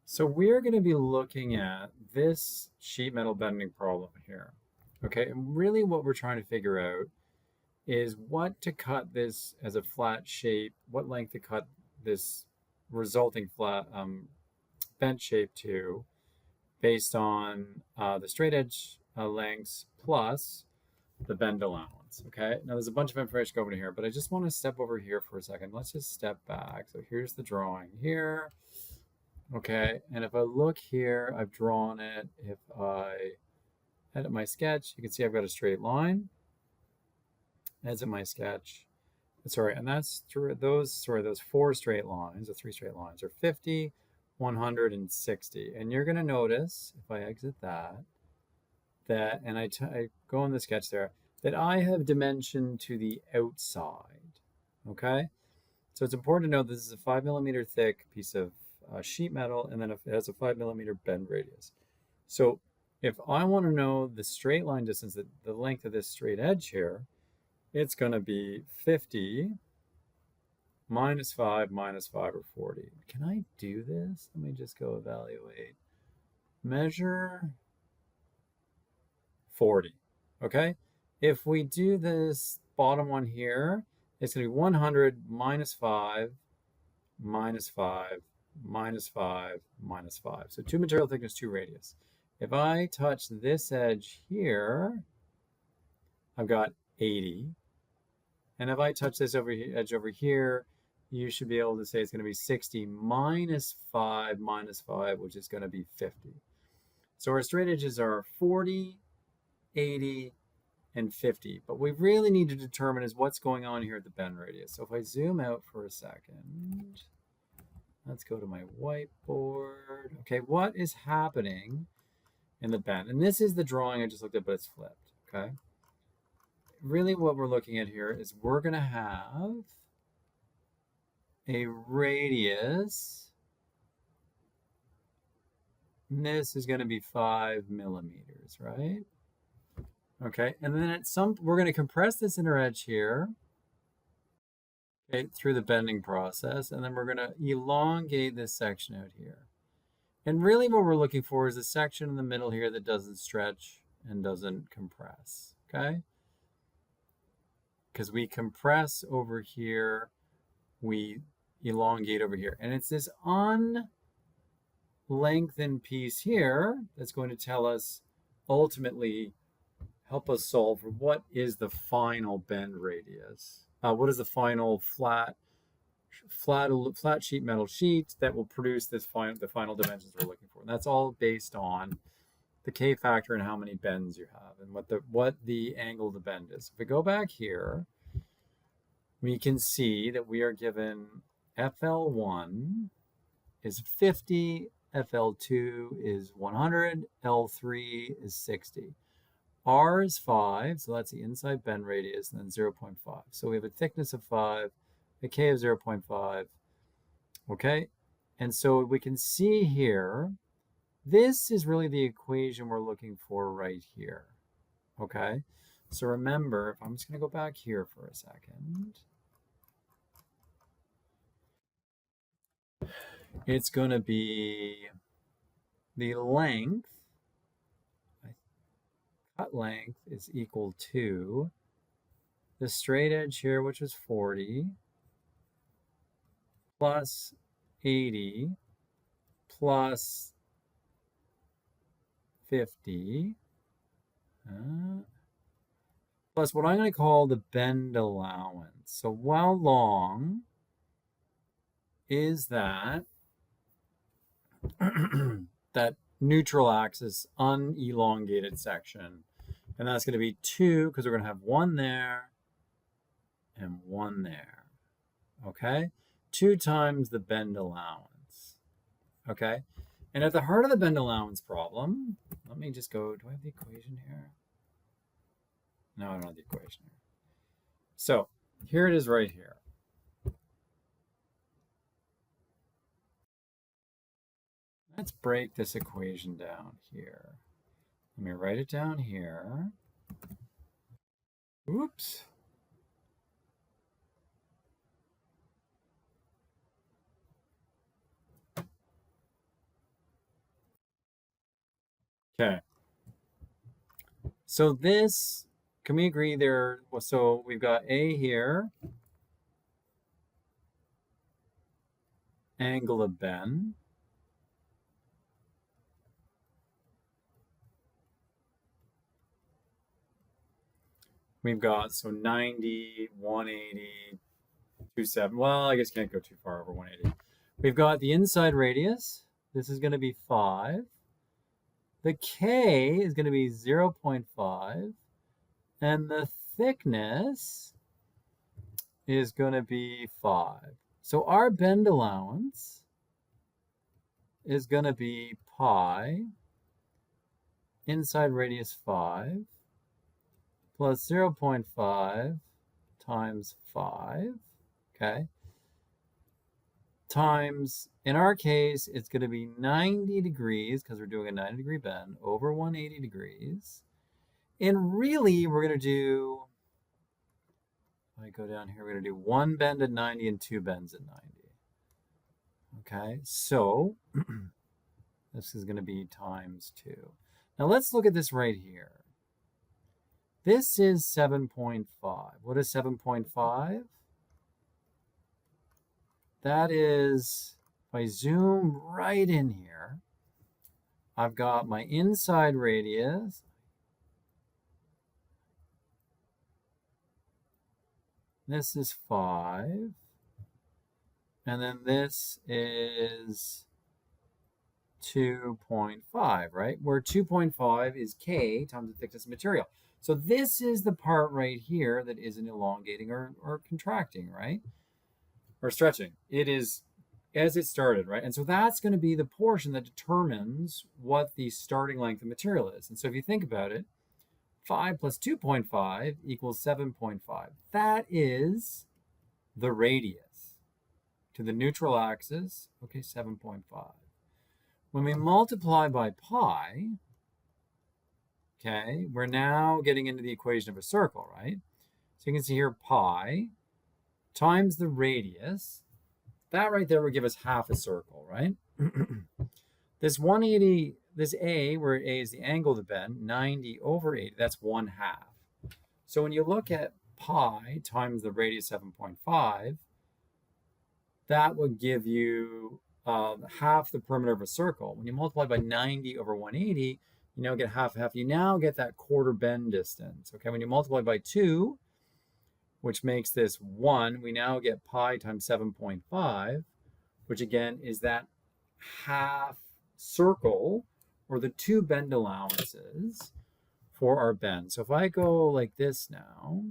So we're going to be looking at this sheet metal bending problem here. Okay, and really what we're trying to figure out is what to cut this as a flat shape, what length to cut this resulting flat bent shape to based on the straight edge lengths plus the bend allowance. Okay, now there's a bunch of information over here, but I just want to step over here for a second. Let's just step back. So here's the drawing here. Okay, and if I look here, I've drawn it. If I edit my sketch, you can see I've got a straight line. Exit my sketch. Sorry, and that's those four straight lines, or three straight lines, are 50, 100, and 60. And you're going to notice, if I exit that, and I go in the sketch there, that I have dimension to the outside. Okay? So it's important to know this is a 5mm thick piece of sheet metal, and then it has a 5mm bend radius. So if I want to know the straight line distance, the length of this straight edge here, it's going to be 50 minus 5 minus 5, or 40. Can I do this? Let me just go evaluate. Measure 40. Okay? If we do this bottom one here, it's going to be 100 minus 5 minus 5 minus 5 minus 5. So 2 material thickness, 2 radius. If I touch this edge here, I've got 80. And if I touch this edge over here, you should be able to say it's going to be 60 minus 5 minus 5, which is going to be 50. So our straight edges are 40, 80, and 50. But we really need to determine is what's going on here at the bend radius. So if I zoom out for a second, let's go to my whiteboard. Okay, what is happening in the bend? And this is the drawing I just looked at, but it's flipped. Okay. Really what we're looking at here is we're going to have a radius, and this is going to be 5 millimeters, right? Okay, and then we're going to compress this inner edge here, okay, through the bending process, and then we're going to elongate this section out here. And really what we're looking for is a section in the middle here that doesn't stretch and doesn't compress, okay? Because we compress over here, we elongate over here. And it's this unlengthened piece here that's going to tell us, ultimately, help us solve what is the final bend radius. What is the final flat sheet metal sheet that will produce the final dimensions we're looking for. And that's all based on the K factor and how many bends you have and what the angle of the bend is. If we go back here, we can see that we are given FL1 is 50, FL2 is 100, L3 is 60. R is 5, so that's the inside bend radius, and then 0.5. So we have a thickness of 5, a K of 0.5, okay? And so we can see here, this is really the equation we're looking for right here, okay? So remember, I'm just going to go back here for a second. It's going to be the length, cut length is equal to the straight edge here, which is 40, plus 80, plus 50, plus what I'm going to call the bend allowance. So how long is that that neutral axis unelongated section? And that's going to be 2, because we're going to have 1 there and 1 there. Okay? 2 times the bend allowance. Okay? And at the heart of the bend allowance problem, let me just go, do I have the equation here? No, I don't have the equation here. So here it is right here. Let's break this equation down here. Let me write it down here. Oops. Okay. So this, can we agree there? So we've got A here, angle of bend. We've got, so 90, 180, 27. Well, I guess can't go too far over 180. We've got the inside radius. This is going to be 5. The K is going to be 0.5. And the thickness is going to be 5. So our bend allowance is going to be pi inside radius 5 plus 0.5 times 5, okay, times, in our case, it's going to be 90 degrees because we're doing a 90-degree bend over 180 degrees. And really, we're going to do, if I go down here, we're going to do 1 bend at 90 and 2 bends at 90. Okay, so this is going to be times 2. Now let's look at this right here. This is 7.5. What is 7.5? That is, if I zoom right in here, I've got my inside radius. This is 5. And then this is 2.5, right? Where 2.5 is K times the thickness of material. So this is the part right here that isn't elongating or contracting, right? Or stretching. It is as it started, right? And so that's going to be the portion that determines what the starting length of material is. And so if you think about it, 5 plus 2.5 equals 7.5. That is the radius to the neutral axis, okay, 7.5. When we multiply by pi, okay, we're now getting into the equation of a circle, right? So you can see here pi times the radius. That right there would give us half a circle, right? This 180, this A, where A is the angle of the bend, 90 over 80, that's 1/2. So when you look at pi times the radius 7.5, that would give you half the perimeter of a circle. When you multiply by 90 over 180, you now get half. You now get that quarter bend distance. Okay, when you multiply by 2, which makes this 1, we now get pi times 7.5, which again is that half circle, or the 2 bend allowances for our bend. So if I go like this now,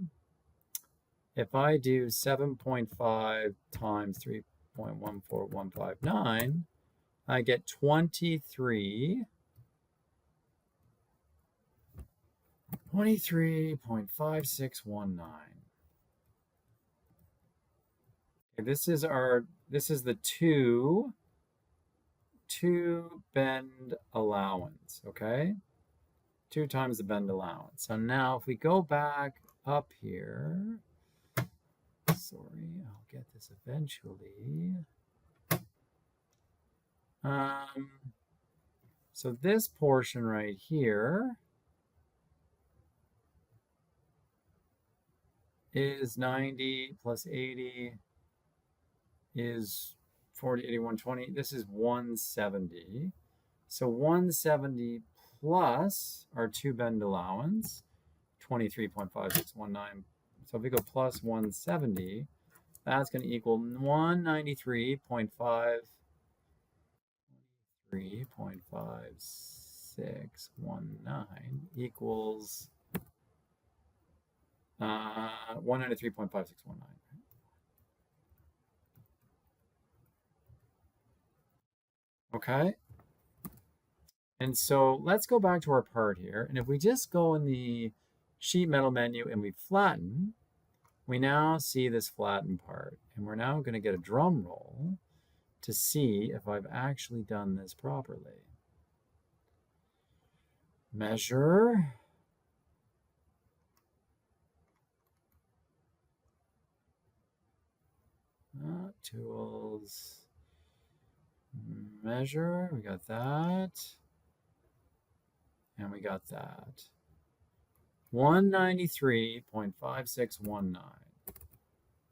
if I do 7.5 times 3.14159, I get 23.5619. Okay, this is the two bend allowance, okay? 2 times the bend allowance. So now if we go back up here, sorry, I'll get this eventually. So this portion right here is 90 plus 80 is 40, 80, 120. This is 170. So 170 plus our 2 bend allowance, 23.5619. So if we go plus 170, that's going to equal 193.5619 equals 193.5619. Okay. And so let's go back to our part here. And if we just go in the sheet metal menu and we flatten, we now see this flattened part. And we're now going to get a drum roll to see if I've actually done this properly. Measure. Tools. Measure. We got that. And we got that. 193.5619.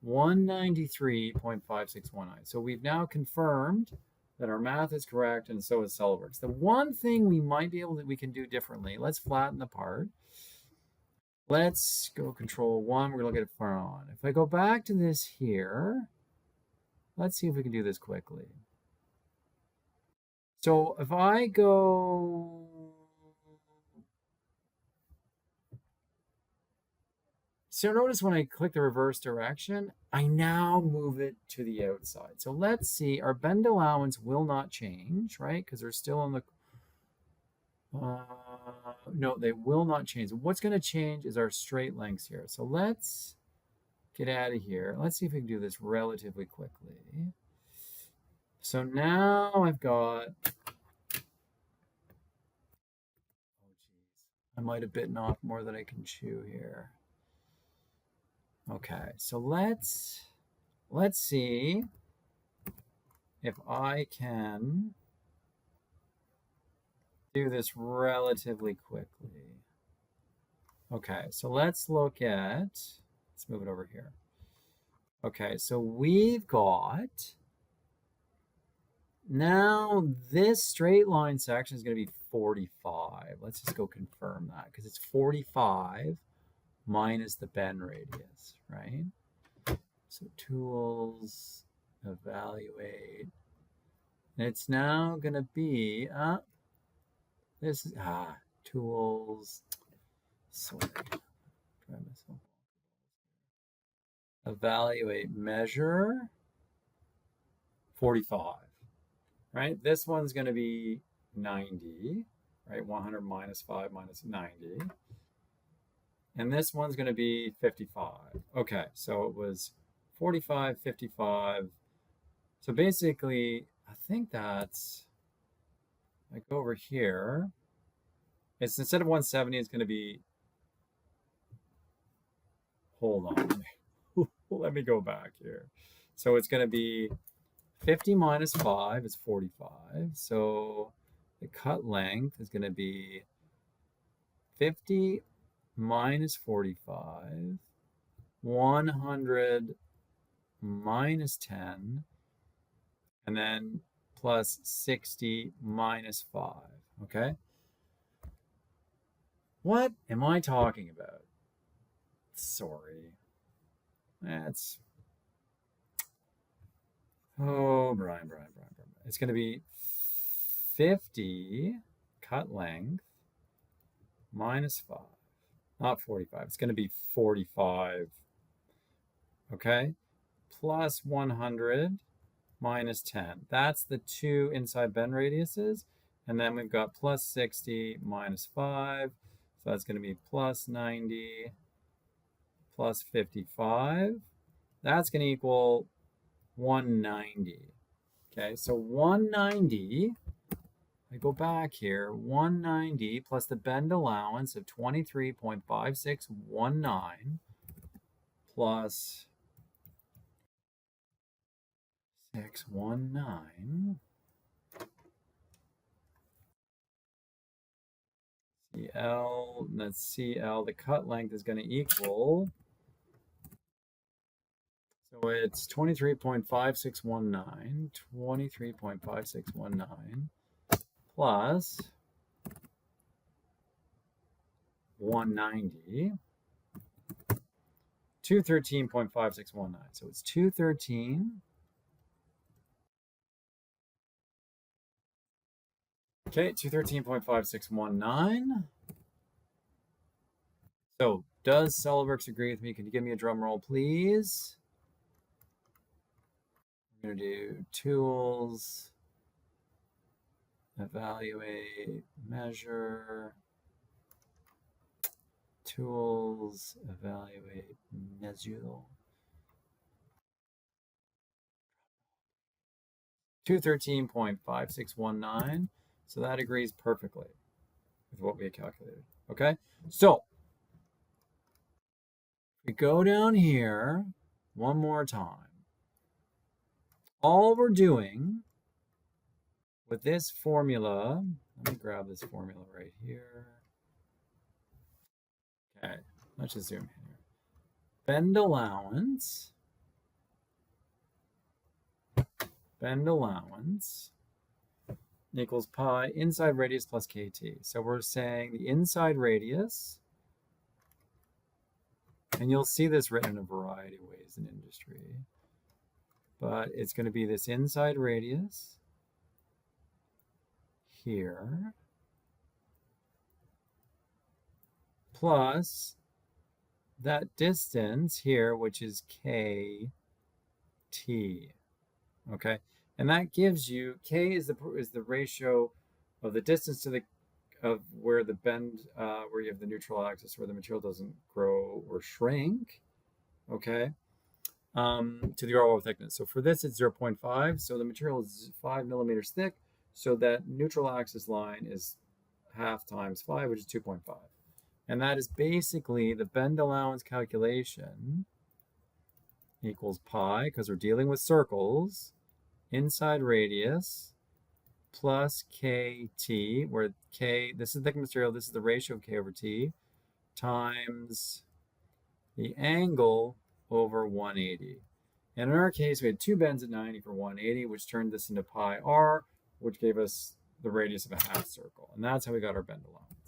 193.5619. So we've now confirmed that our math is correct, and so is SOLIDWORKS. The one thing we might be able to, we can do differently, let's flatten the part. Let's go Control 1. We're going to look at it far on. If I go back to this here, let's see if we can do this quickly. So if I go... So notice when I click the reverse direction, I now move it to the outside. So let's see, our bend allowance will not change, right? Because they're still on the... no, they will not change. What's going to change is our straight lengths here. So let's get out of here. Let's see if we can do this relatively quickly. So now I've got... Oh, geez. I might have bitten off more than I can chew here. Okay, so let's see if I can do this relatively quickly. Okay, so let's look at, let's move it over here. Okay, so we've got, now this straight line section is going to be 45. Let's just go confirm that because it's 45 minus the bend radius, right? So tools, evaluate. And it's now going to be, this is, tools, sorry. Evaluate, measure, 45, right? This one's going to be 90, right? 100 minus 5 minus 90. And this one's going to be 55. Okay, so it was 45, 55. So basically, I think that's, I go over here. It's instead of 170, it's going to be, hold on. Let me go back here. So it's going to be 50 minus 5 is 45. So the cut length is going to be 50 minus 45, 100 minus 10, and then plus 60 minus 5, okay? What am I talking about? Sorry. That's... Oh, Brian. It's going to be 50 cut length minus 5. Not 45. It's going to be 45. Okay? Plus 100 minus 10. That's the two inside bend radiuses. And then we've got plus 60 minus 5. So that's going to be plus 90 plus 55. That's going to equal 190. Okay, so 190, I go back here, 190 plus the bend allowance of 23.5619 plus 619. CL, that's CL, the cut length is going to equal, so it's 23.5619, 23.5619 plus 190, 213.5619. So it's 213. Okay, 213.5619. So does SOLIDWORKS agree with me? Can you give me a drum roll, please? I'm going to do tools, evaluate, measure, tools, evaluate, measure. 213.5619. So that agrees perfectly with what we had calculated. Okay, so we go down here one more time. All we're doing But this formula, let me grab this formula right here. Okay, let's just zoom in here. Bend allowance equals pi inside radius plus kt. So we're saying the inside radius, and you'll see this written in a variety of ways in industry, but it's going to be this inside radius here plus that distance here, which is kt. Okay, and that gives you k is the ratio of the distance to the where the bend where you have the neutral axis where the material doesn't grow or shrink, okay, to the overall thickness. So for this it's 0.5, so the material is 5 millimeters thick, so that neutral axis line is half times 5, which is 2.5. And that is basically the bend allowance calculation equals pi, because we're dealing with circles, inside radius plus kt, where k, this is the thick material, this is the ratio of k over t, times the angle over 180. And in our case, we had two bends at 90 for 180, which turned this into pi r, which gave us the radius of a half circle. And that's how we got our bend allowance.